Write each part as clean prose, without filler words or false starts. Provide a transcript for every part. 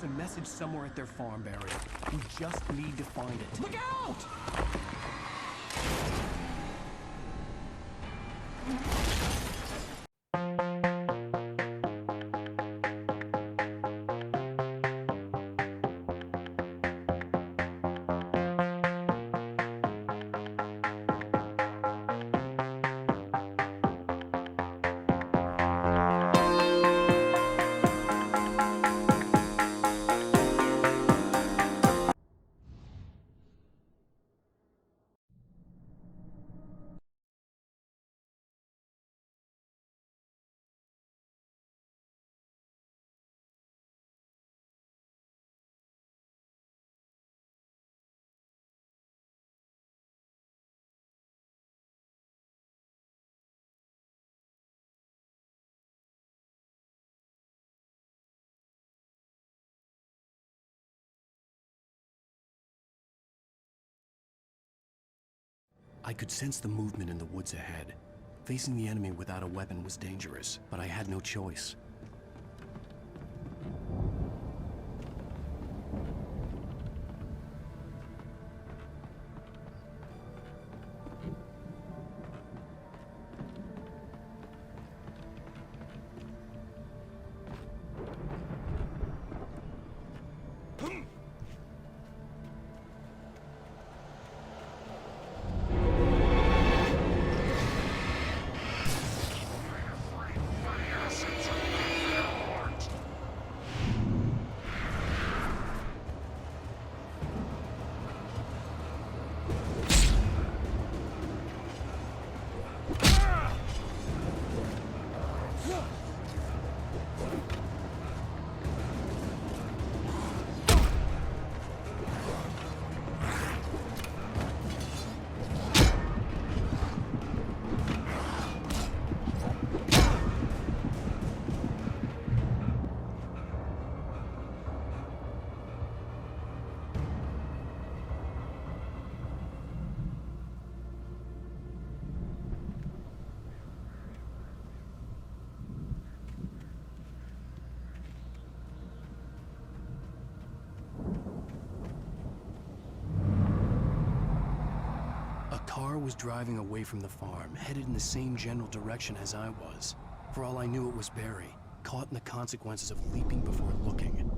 There's a message somewhere at their farm barrier. We just need to find it. Look out! I could sense the movement in the woods ahead. Facing the enemy without a weapon was dangerous, but I had no choice. A car was driving away from the farm, headed in the same general direction as I was. For all I knew, it was Barry, caught in the consequences of leaping before looking.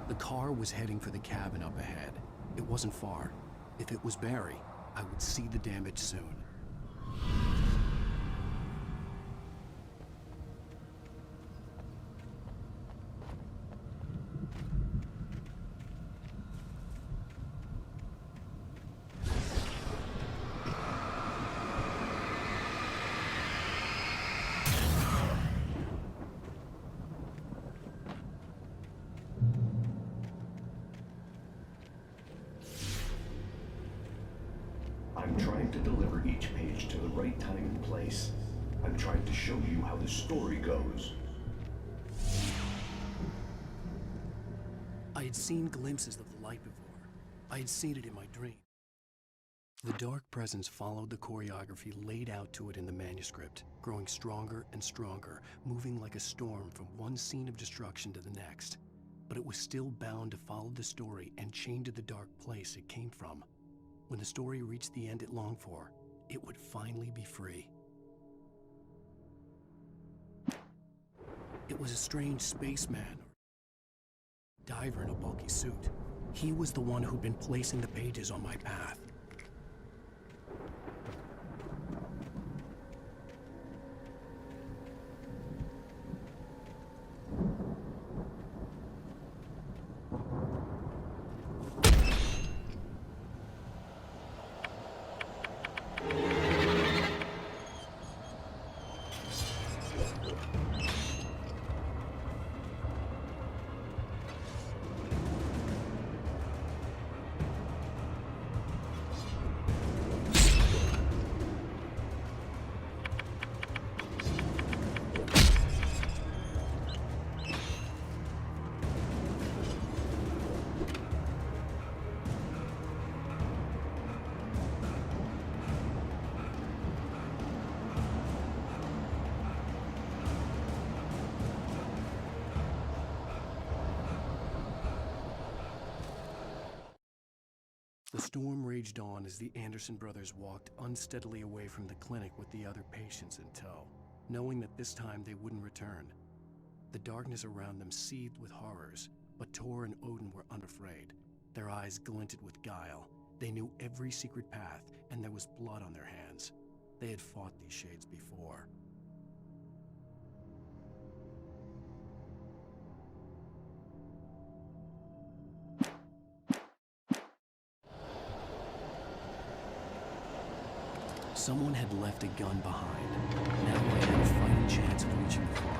The car was heading for the cabin up ahead. It wasn't far. If it was Barry, I would see the damage soon. I'm trying to deliver each page to the right time and place. I'm trying to show you how the story goes. I had seen glimpses of the light before. I had seen it in my dream. The dark presence followed the choreography laid out to it in the manuscript, growing stronger and stronger, moving like a storm from one scene of destruction to the next. But it was still bound to follow the story and chained to the dark place it came from. When the story reached the end it longed for, it would finally be free. It was a strange spaceman, diver in a bulky suit. He was the one who'd been placing the pages on my path. The storm raged on as the Anderson brothers walked unsteadily away from the clinic with the other patients in tow, knowing that this time they wouldn't return. The darkness around them seethed with horrors, but Tor and Odin were unafraid. Their eyes glinted with guile. They knew every secret path, and there was blood on their hands. They had fought these shades before. Someone had left a gun behind. Now they had a fighting chance of reaching the farm.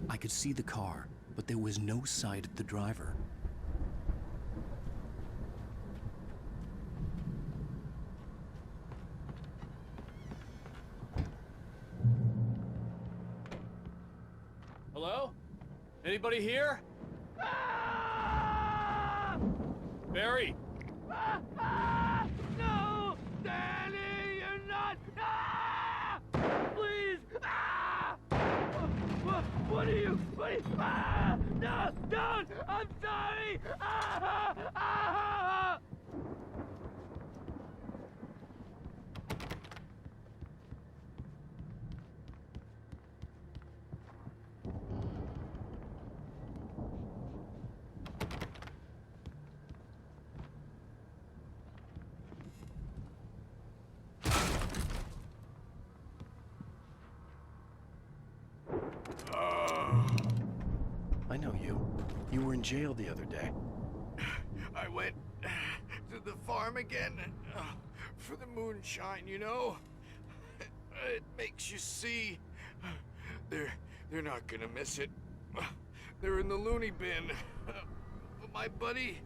I could see the car, but there was no sight of the driver. Hello? Anybody here? Barry! No! Danny, you're not! Please! What are you? No! Don't! I'm sorry! I know you. You were in jail the other day. I went to the farm again for the moonshine, you know? It makes you see. They're not gonna miss it. They're in the loony bin. My buddy,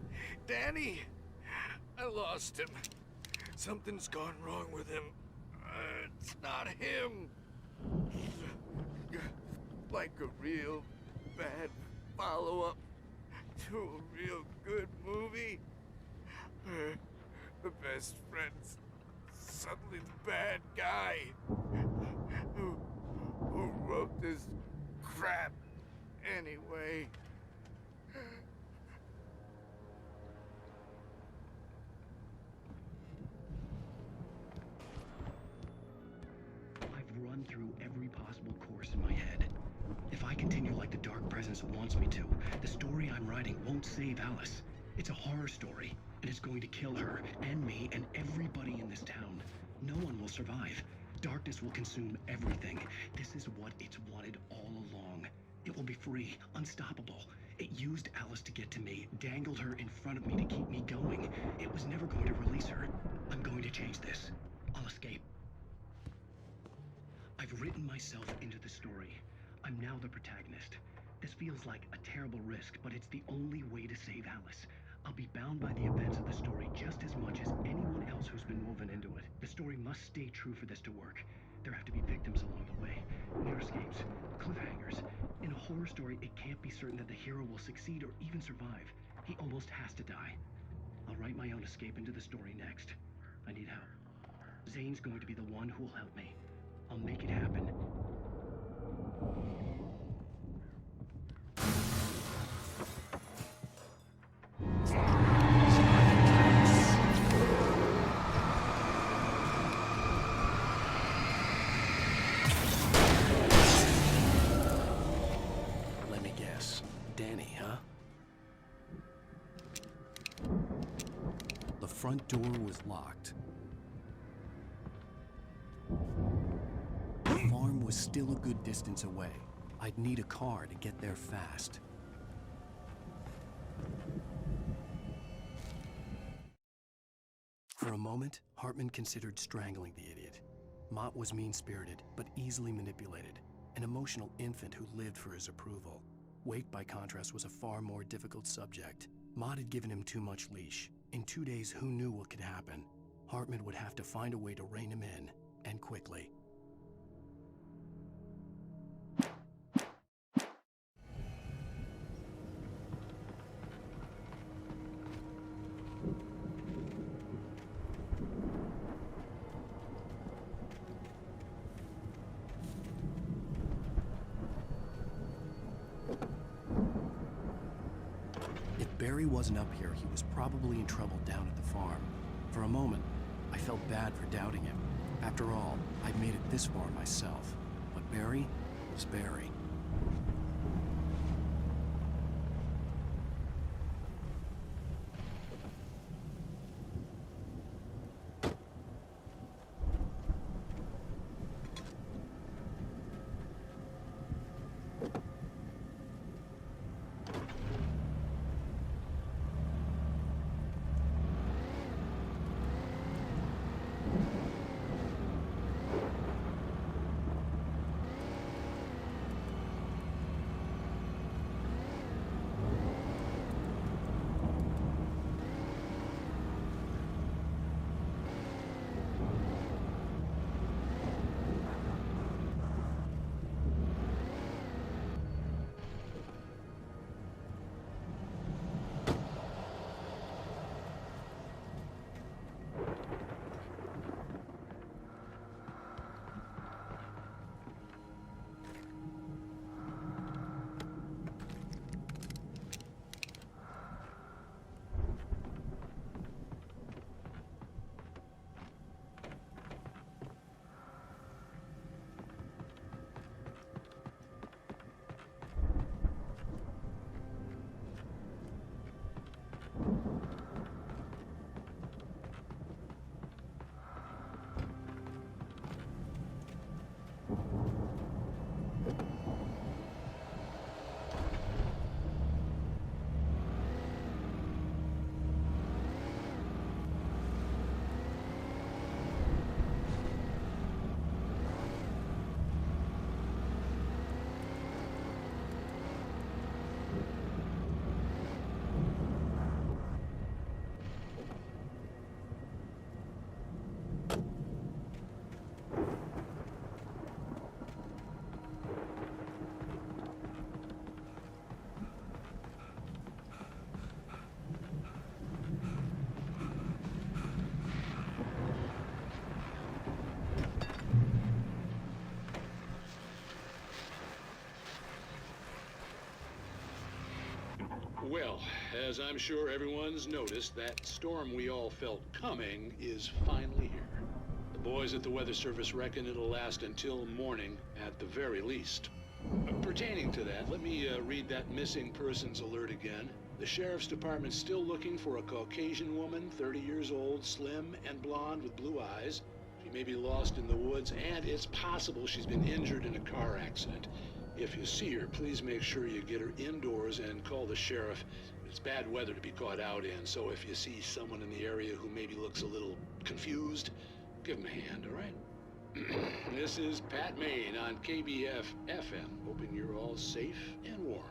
Danny, I lost him. Something's gone wrong with him. It's not him. Like a real bad follow-up to a real good movie. The best friends suddenly the bad guy who wrote this crap anyway. I've run through every possible course in my head. If I continue like the Dark Presence wants me to, the story I'm writing won't save Alice. It's a horror story, and it's going to kill her, and me, and everybody in this town. No one will survive. Darkness will consume everything. This is what it's wanted all along. It will be free, unstoppable. It used Alice to get to me, dangled her in front of me to keep me going. It was never going to release her. I'm going to change this. I'll escape. I've written myself into the story. I'm now the protagonist. This feels like a terrible risk, but it's the only way to save Alice. I'll be bound by the events of the story just as much as anyone else who's been woven into it. The story must stay true for this to work. There have to be victims along the way, near escapes, cliffhangers. In a horror story, it can't be certain that the hero will succeed or even survive. He almost has to die. I'll write my own escape into the story next. I need help. Zane's going to be the one who will help me. I'll make it happen. Let me guess. Danny, huh? The front door was locked. The farm was still a good distance away. I'd need a car to get there fast. For a moment, Hartman considered strangling the idiot. Mott was mean-spirited, but easily manipulated, an emotional infant who lived for his approval. Wake, by contrast, was a far more difficult subject. Mott had given him too much leash. In 2 days, who knew what could happen? Hartman would have to find a way to rein him in, and quickly. Barry wasn't up here, he was probably in trouble down at the farm. For a moment, I felt bad for doubting him. After all, I'd made it this far myself. But Barry was Barry. Well, as I'm sure everyone's noticed, that storm we all felt coming is finally here. The boys at the Weather Service reckon it'll last until morning at the very least. Pertaining to that, let me read that missing persons alert again. The Sheriff's Department's still looking for a Caucasian woman, 30 years old, slim and blonde with blue eyes. She may be lost in the woods, and it's possible she's been injured in a car accident. If you see her, please make sure you get her indoors and call the sheriff. It's bad weather to be caught out in, so if you see someone in the area who maybe looks a little confused, give him a hand, all right? This is Pat Maine on KBF FM, hoping you're all safe and warm.